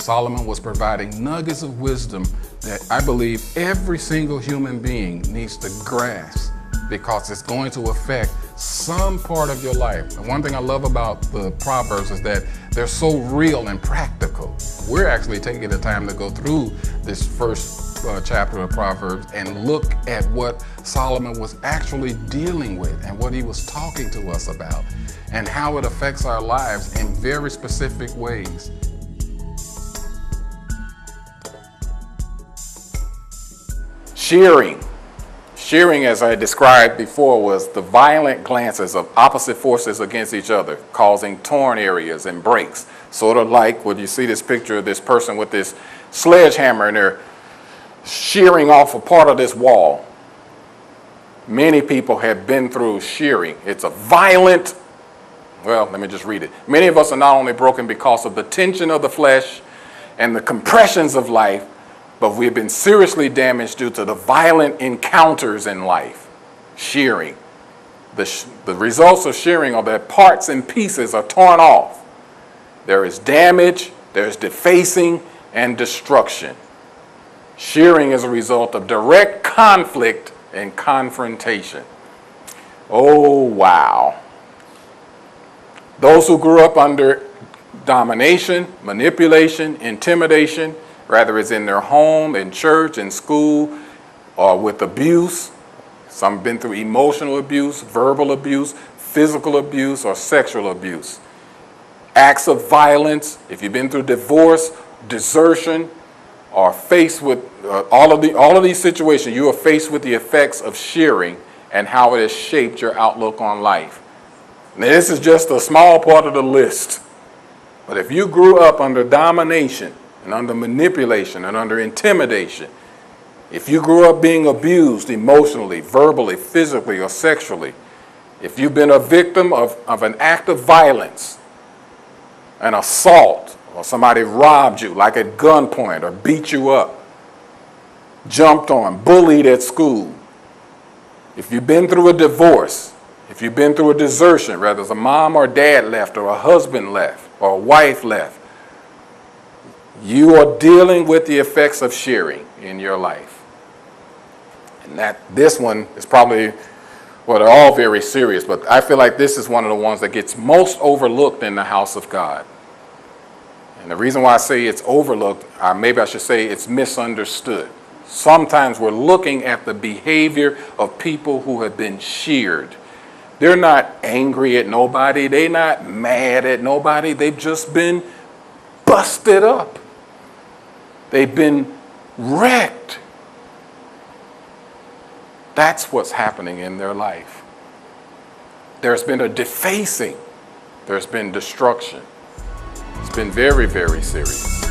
Solomon was providing nuggets of wisdom that I believe every single human being needs to grasp, because it's going to affect some part of your life. And one thing I love about the Proverbs is that they're so real and practical. We're actually taking the time to go through this first chapter of Proverbs and look at what Solomon was actually dealing with and what he was talking to us about and how it affects our lives in very specific ways. Shearing, as I described before, was the violent glances of opposite forces against each other, causing torn areas and breaks. Sort of like when you see this picture of this person with this sledgehammer and they're shearing off a part of this wall. Many people have been through shearing. It's a violent, well, let me just read it. Many of us are not only broken because of the tension of the flesh and the compressions of life, but we've been seriously damaged due to the violent encounters in life. Shearing. The results of shearing are that parts and pieces are torn off. There is damage, there's defacing, and destruction. Shearing is a result of direct conflict and confrontation. Oh, wow. Those who grew up under domination, manipulation, intimidation, whether it's in their home, in church, in school, or with abuse. Some have been through emotional abuse, verbal abuse, physical abuse, or sexual abuse. Acts of violence, if you've been through divorce, desertion, or faced with all of these situations, you are faced with the effects of shearing and how it has shaped your outlook on life. Now, this is just a small part of the list. But if you grew up under domination and under manipulation and under intimidation, if you grew up being abused emotionally, verbally, physically, or sexually, if you've been a victim of an act of violence, an assault, or somebody robbed you like at gunpoint or beat you up, jumped on, bullied at school, if you've been through a divorce, if you've been through a desertion, whether it's a mom or dad left or a husband left or a wife left, you are dealing with the effects of shearing in your life. And this one is probably, well, they're all very serious, but I feel like this is one of the ones that gets most overlooked in the house of God. And the reason why I say it's overlooked, maybe I should say it's misunderstood. Sometimes we're looking at the behavior of people who have been sheared. They're not angry at nobody. They're not mad at nobody. They've just been busted up. They've been wrecked. That's what's happening in their life. There's been a defacing. There's been destruction. It's been very, very serious.